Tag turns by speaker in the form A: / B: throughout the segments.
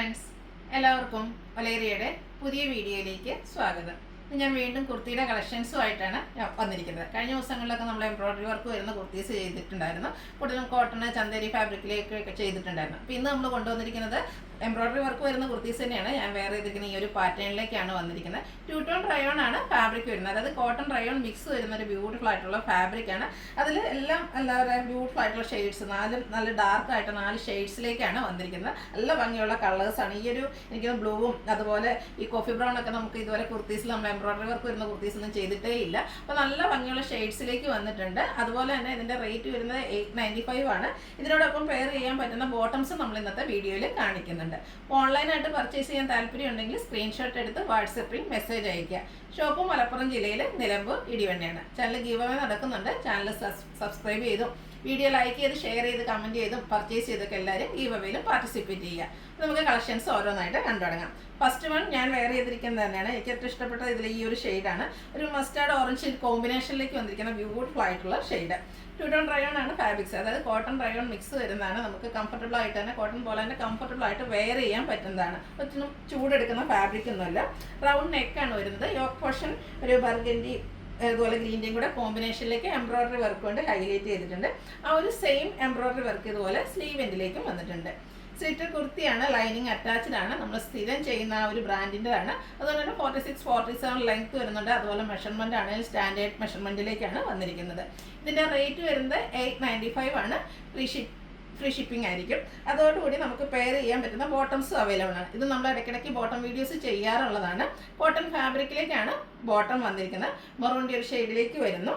A: Friends, എല്ലാവർക്കും വലേറിയയുടെ പുതിയ വീഡിയോയിലേക്ക് സ്വാഗതം. ഞാൻ വീണ്ടും കുർത്തിയുടെ കളക്ഷൻസുമായിട്ടാണ് വന്നിരിക്കുന്നത്. കഴിഞ്ഞ ദിവസങ്ങളിലൊക്കെ നമ്മൾ എംബ്രോയിഡറി വർക്ക് വരുന്ന കുർത്തീസ് ചെയ്തിട്ടുണ്ടായിരുന്നു. കൂടുതലും കോട്ടൺ, ചന്തേരി ഫാബ്രിക്കിലേക്കൊക്കെ ചെയ്തിട്ടുണ്ടായിരുന്നു. അപ്പോൾ ഇന്ന് നമ്മൾ കൊണ്ടുവന്നിരിക്കുന്നത് എംബ്രോയിഡറി വർക്ക് വരുന്ന കുർത്തീസ് തന്നെയാണ്. ഞാൻ വേറെ ചെയ്തിരിക്കുന്ന ഈ ഒരു പാറ്റേണിലേക്കാണ് വന്നിരിക്കുന്നത്. 2 ടോൺ റയോൺ ആണ് ഫാബ്രിക് വരുന്നത്. അതായത് കോട്ടൺ റയോൺ മിക്സ് വരുന്ന ഒരു ബ്യൂട്ടിഫുൾ ആയിട്ടുള്ള ഫാബ്രിക്കാണ്. അതിൽ എല്ലാം എല്ലാവരും ബ്യൂട്ടിഫുൾ ആയിട്ടുള്ള ഷെയ്ഡ്സ്, നല്ല ഡാർക്ക് ആയിട്ട് 4 ഷെയ്ഡ്സിലേക്കാണ് വന്നിരിക്കുന്നത്. നല്ല ഭംഗിയുള്ള കളേഴ്സാണ്. ഈ ഒരു എനിക്ക് ബ്ലൂവും അതുപോലെ ഈ കോഫി ബ്രൗൺ ഒക്കെ നമുക്ക് ഇതുവരെ കുർത്തീസിൽ നമ്മൾ എംബ്രോയിഡറി വർക്ക് വരുന്ന കുർത്തീസ് ഒന്നും ചെയ്തിട്ടേ ഇല്ല. അപ്പോൾ നല്ല ഭംഗിയുള്ള ഷെയ്ഡ്സിലേക്ക് വന്നിട്ടുണ്ട്. അതുപോലെ തന്നെ ഇതിൻ്റെ റേറ്റ് വരുന്നത് 895 ആണ്. ഇതിനോടൊപ്പം പെയർ ചെയ്യാൻ പറ്റുന്ന ബോട്ടംസ് നമ്മൾ ഇന്നത്തെ വീഡിയോയിൽ കാണിക്കുന്നുണ്ട്. ഓൺലൈനായിട്ട് പർച്ചേസ് ചെയ്യാൻ താല്പര്യമുണ്ടെങ്കിൽ സ്ക്രീൻഷോട്ട് എടുത്ത് വാട്സപ്പിൽ മെസ്സേജ് അയയ്ക്കുക. ഷോപ്പ് മലപ്പുറം ജില്ലയിൽ നിലമ്പൂർ ഇടിവണ്ണയാണ്. ചാനൽ ഗീവ് അവേ നടക്കുന്നുണ്ട്. ചാനൽ സബ്സ്ക്രൈബ് ചെയ്തും വീഡിയോ ലൈക്ക് ചെയ്ത് ഷെയർ ചെയ്ത് കമൻറ്റ് ചെയ്തും പർച്ചേസ് ചെയ്തൊക്കെ എല്ലാവരും ഗീവ് അവേയിലും പാർട്ടിസിപ്പേറ്റ് ചെയ്യുക. നമുക്ക് കളക്ഷൻസ് ഓരോന്നായിട്ട് കണ്ടു തുടങ്ങാം. ഫസ്റ്റ് വൺ ഞാൻ വെയർ ചെയ്തിരിക്കുന്നത് തന്നെയാണ്. എനിക്ക് ഏറ്റവും ഇഷ്ടപ്പെട്ടത് ഇതിൽ ഈ ഒരു ഷെയ്ഡാണ്. ഒരു മസ്റ്റാർഡ് ഓറഞ്ച് കോമ്പിനേഷനിലേക്ക് വന്നിരിക്കുന്ന ബ്യൂട്ടിഫുൾ ആയിട്ടുള്ള ഷെയ്ഡ്. 2 ടോൺ റയോൺ ആണ് ഫാബ്രിക്സ്. അതായത് കോട്ടൺ റയോൺ മിക്സ് വരുന്നതാണ്. നമുക്ക് കംഫർട്ടബിൾ ആയിട്ട് തന്നെ കോട്ടൺ പോലെ തന്നെ കംഫർട്ടബിൾ ആയിട്ട് വെയർ ചെയ്യാൻ പറ്റുന്നതാണ്. ഒത്തിരി ചൂടെടുക്കുന്ന ഫാബ്രിക് ഒന്നുമല്ല. റൗണ്ട് നെക്കാണ് വരുന്നത്. യോക്ക് പോർഷൻ ഒരു ബർഗൻഡി അതുപോലെ ഗ്രീൻ്റെയും കൂടെ കോമ്പിനേഷനിലേക്ക് എംബ്രോയിഡറി വർക്ക് കൊണ്ട് ഹൈലൈറ്റ് ചെയ്തിട്ടുണ്ട്. ആ ഒരു സെയിം എംബ്രോയിഡറി വർക്ക് ഇതുപോലെ സ്ലീവ് എൻഡിലേക്കും വന്നിട്ടുണ്ട്. സ്ലിറ്റഡ് കുർത്തിയാണ്. ലൈനിങ് അറ്റാച്ച്ഡ് ആണ്. നമ്മൾ സ്ഥിരം ചെയ്യുന്ന ആ ഒരു ബ്രാൻഡിൻ്റെതാണ്. അതുപോലെ തന്നെ 46-47 ലെങ്ത് വരുന്നുണ്ട്. അതുപോലെ മെഷർമെൻ്റ് ആണെങ്കിൽ സ്റ്റാൻഡേർഡ് മെഷർമെൻറ്റിലേക്കാണ് വന്നിരിക്കുന്നത്. ഇതിൻ്റെ റേറ്റ് വരുന്നത് 895 ആണ്. ഫ്രീ ഷിപ്പിംഗ് ആയിരിക്കും. അതോടുകൂടി നമുക്ക് പെയർ ചെയ്യാൻ പറ്റുന്ന ബോട്ടംസും അവൈലബിൾ ആണ്. ഇത് നമ്മൾ ഇടയ്ക്കിടയ്ക്ക് ബോട്ടം വീഡിയോസ് ചെയ്യാറുള്ളതാണ്. കോട്ടൺ ഫാബ്രിക്കിലേക്കാണ് ബോട്ടം വന്നിരിക്കുന്നത്. മെറൂണിൻ്റെ ഒരു ഷെയ്ഡിലേക്ക് വരുന്നു.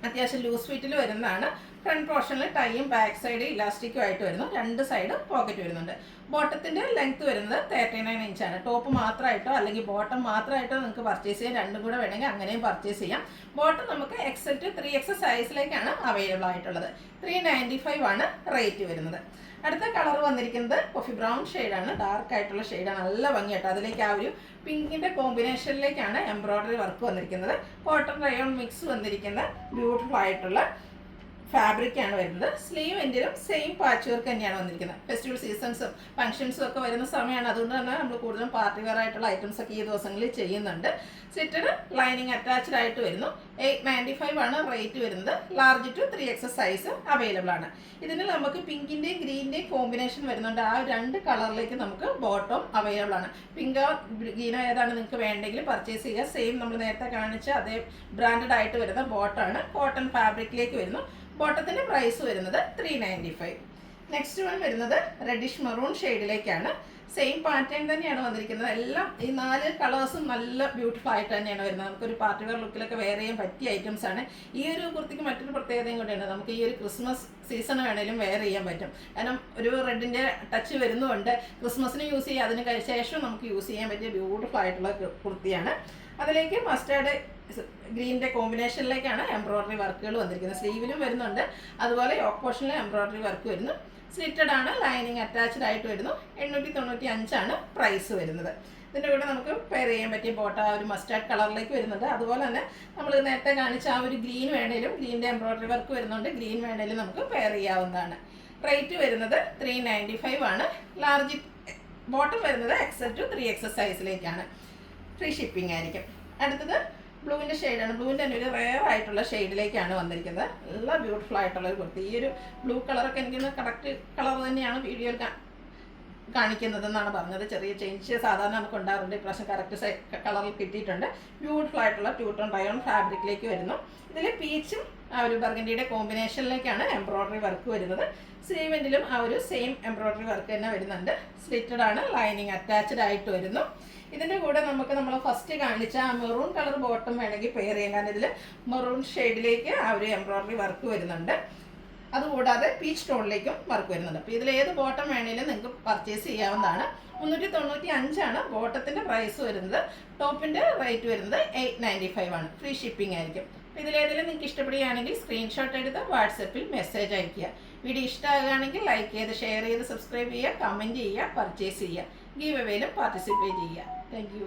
A: അത്യാവശ്യം ലൂസ് ഫിറ്റിൽ വരുന്നതാണ്. ഫ്രണ്ട് പോർഷനിൽ ടൈയും ബാക്ക് സൈഡ് ഇലാസ്റ്റിക്കും ആയിട്ട് വരുന്നു. 2 സൈഡ് പോക്കറ്റ് വരുന്നുണ്ട്. ബോട്ടത്തിൻ്റെ ലെങ്ത് വരുന്നത് 39 ഇഞ്ചാണ്. ടോപ്പ് മാത്രമായിട്ടോ അല്ലെങ്കിൽ ബോട്ടം മാത്രമായിട്ടോ നിങ്ങൾക്ക് പർച്ചേസ് ചെയ്യാം. രണ്ടും കൂടെ വേണമെങ്കിൽ അങ്ങനെയും പർച്ചേസ് ചെയ്യാം. ബോട്ടം നമുക്ക് XL to 3X സൈസിലേക്കാണ് അവൈലബിൾ ആയിട്ടുള്ളത്. 395 ആണ് റേറ്റ് വരുന്നത്. അടുത്ത കളർ വന്നിരിക്കുന്നത് കോഫി ബ്രൗൺ ഷെയ്ഡാണ്. ഡാർക്ക് ആയിട്ടുള്ള ഷെയ്ഡാണ്. നല്ല ഭംഗിയായിട്ട് അതിലേക്ക് ആ ഒരു പിങ്കിൻ്റെ കോമ്പിനേഷനിലേക്കാണ് എംബ്രോയിഡറി വർക്ക് വന്നിരിക്കുന്നത്. കോട്ടൺ റയോൺ മിക്സ് വന്നിരിക്കുന്ന ബ്യൂട്ടിഫുൾ ആയിട്ടുള്ള ഫാബ്രിക്കാണ് വരുന്നത്. സ്ലീവ് എൻഡിലും സെയിം പാച്ച് വർക്ക് തന്നെയാണ് വന്നിരിക്കുന്നത്. ഫെസ്റ്റിവൽ സീസൺസും ഫംഗ്ഷൻസും ഒക്കെ വരുന്ന സമയമാണ്. അതുകൊണ്ട് തന്നെ നമ്മൾ കൂടുതലും പാർട്ടി വെയർ ആയിട്ടുള്ള ഐറ്റംസ് ഒക്കെ ഈ ദിവസങ്ങളിൽ ചെയ്യുന്നുണ്ട്. സ്ലിറ്റഡ് ലൈനിങ് അറ്റാച്ച്ഡ് ആയിട്ട് വരുന്നു. 895 ആണ് റേറ്റ് വരുന്നത്. Large to 3X size available ആണ്. ഇതിന് നമുക്ക് പിങ്കിൻ്റെയും ഗ്രീൻ്റെയും കോമ്പിനേഷൻ വരുന്നുണ്ട്. ആ 2 കളറിലേക്ക് നമുക്ക് ബോട്ടം അവൈലബിൾ ആണ്. പിങ്കോ ഗ്രീനോ ഏതാണ് നിങ്ങൾക്ക് വേണ്ടെങ്കിൽ പർച്ചേസ് ചെയ്യുക. സെയിം നമ്മൾ നേരത്തെ കാണിച്ച അതേ ബ്രാൻഡഡ് ആയിട്ട് വരുന്ന ബോട്ടമാണ്. കോട്ടൺ ഫാബ്രിക്കിലേക്ക് വരുന്നു. ബോട്ടത്തിൻ്റെ പ്രൈസ് വരുന്നത് 395. നെക്സ്റ്റ് വൺ വരുന്നത് റെഡിഷ് മെറൂൺ ഷെയ്ഡിലേക്കാണ്. സെയിം പാറ്റേൺ തന്നെയാണ് വന്നിരിക്കുന്നത്. എല്ലാം ഈ 4 കളേഴ്സും നല്ല ബ്യൂട്ടിഫുൾ ആയിട്ട് തന്നെയാണ് വരുന്നത്. നമുക്കൊരു പാർട്ടി വെയർ ലുക്കിലൊക്കെ വെയർ ചെയ്യാൻ പറ്റിയ ഐറ്റംസ് ആണ്. ഈ ഒരു കുർത്തിക്ക് മറ്റൊരു പ്രത്യേകതയും കൂടെയാണ്. നമുക്ക് ഈ ഒരു ക്രിസ്മസ് സീസൺ വേണേലും വെയർ ചെയ്യാൻ പറ്റും. കാരണം ഒരു റെഡിൻ്റെ ടച്ച് വരുന്നതുകൊണ്ട് ക്രിസ്മസിന് യൂസ് ചെയ്യുക, അതിന് ശേഷം നമുക്ക് യൂസ് ചെയ്യാൻ പറ്റിയ ബ്യൂട്ടിഫുൾ ആയിട്ടുള്ള കുർത്തിയാണ്. അതിലേക്ക് മസ്റ്റാർഡ് ഗ്രീൻ്റെ കോമ്പിനേഷനിലേക്കാണ് എംബ്രോയിഡറി വർക്കുകൾ വന്നിരിക്കുന്നത്. സ്ലീവിലും വരുന്നുണ്ട്. അതുപോലെ യോക്ക് പോർഷനിലും എംബ്രോയിഡറി വർക്ക് വരുന്നു. സ്ലിറ്റഡ് ആണ്. ലൈനിങ് അറ്റാച്ച്ഡ് ആയിട്ട് വരുന്നു. 895 ആണ് പ്രൈസ് വരുന്നത്. ഇതിൻ്റെ കൂടെ നമുക്ക് പെയർ ചെയ്യാൻ പറ്റിയ ബോട്ട ഒരു മസ്റ്റാർഡ് കളറിലേക്ക് വരുന്നുണ്ട്. അതുപോലെ തന്നെ നമ്മൾ നേരത്തെ കാണിച്ച ആ ഒരു ഗ്രീൻ വേണേലും ഗ്രീൻ്റെ എംബ്രോയിഡറി വർക്ക് വരുന്നുണ്ട്. ഗ്രീൻ വേണേലും നമുക്ക് പെയർ ചെയ്യാവുന്നതാണ്. റേറ്റ് വരുന്നത് 395 ആണ്. ലാർജ് ബോട്ടം വരുന്നത് XL to 3X സൈസിലേക്കാണ്. ഫ്രീ ഷിപ്പിംഗ് ആയിരിക്കും. അടുത്തത് ബ്ലൂവിൻ്റെ ഷെയ്ഡാണ്. ബ്ലൂവിൻ്റെ തന്നെ ഒരു റെയർ ആയിട്ടുള്ള ഷെയ്ഡിലേക്കാണ് വന്നിരിക്കുന്നത്. നല്ല ബ്യൂട്ടിഫുൾ ആയിട്ടുള്ള ഒരു കുർത്തി. ഈ ഒരു ബ്ലൂ കളറൊക്കെ എനിക്ക് കറക്റ്റ് കളർ തന്നെയാണ് വീഡിയോയിൽ കാണിക്കുന്നത് എന്നാണ് പറഞ്ഞത്. ചെറിയ ചേഞ്ച് സാധാരണ നമുക്ക് ഉണ്ടാകാറുണ്ട്. ഇപ്രാവശ്യം കറക്റ്റ് കളറിൽ കിട്ടിയിട്ടുണ്ട്. ബ്യൂട്ടിഫുൾ ആയിട്ടുള്ള 2 ടോൺ റയോൺ ഫാബ്രിക്കിലേക്ക് വരുന്നു. ഇതിൽ പീച്ചും ആ ഒരു ബർഗൻഡിയുടെ കോമ്പിനേഷനിലേക്കാണ് എംബ്രോയിഡറി വർക്ക് വരുന്നത്. സ്ലീവെൻഡിലും ആ ഒരു സെയിം എംബ്രോയിഡറി വർക്ക് തന്നെ വരുന്നുണ്ട്. സ്ലിറ്റഡ് ആണ്. ലൈനിങ് അറ്റാച്ച്ഡ് ആയിട്ട് വരുന്നു. ഇതിൻ്റെ കൂടെ നമ്മൾ ഫസ്റ്റ് കാണിച്ച ആ മെറൂൺ കളർ ബോട്ടം വേണമെങ്കിൽ പെയർ ചെയ്യാൻ. കാരണം ഇതിൽ മെറൂൺ ഷെയ്ഡിലേക്ക് ആ ഒരു എംബ്രോയിഡറി വർക്ക് വരുന്നുണ്ട്. അതുകൂടാതെ പീച്ച് ടോണിലേക്കും വർക്ക് വരുന്നുണ്ട്. അപ്പോൾ ഇതിൽ ഏത് ബോട്ടം വേണമെങ്കിലും നിങ്ങൾക്ക് പർച്ചേസ് ചെയ്യാവുന്നതാണ്. 395 ആണ് ബോട്ടത്തിൻ്റെ പ്രൈസ് വരുന്നത്. ടോപ്പിൻ്റെ റേറ്റ് വരുന്നത് 895 ആണ്. ഫ്രീ ഷിപ്പിംഗ് ആയിരിക്കും. അപ്പോൾ ഇതിലേതെങ്കിലും നിങ്ങൾക്ക് ഇഷ്ടപ്പെടുകയാണെങ്കിൽ സ്ക്രീൻഷോട്ട് എടുത്ത് വാട്സപ്പിൽ മെസ്സേജ് അയയ്ക്കുക. വീഡിയോ ഇഷ്ടമാകുകയാണെങ്കിൽ ലൈക്ക് ചെയ്ത് ഷെയർ ചെയ്ത് സബ്സ്ക്രൈബ് ചെയ്യുക, കമൻറ്റ് ചെയ്യുക, പർച്ചേസ് ചെയ്യുക. ഗീവ് അവേയിലും പാർട്ടിസിപ്പേറ്റ് ചെയ്യുക. Thank you.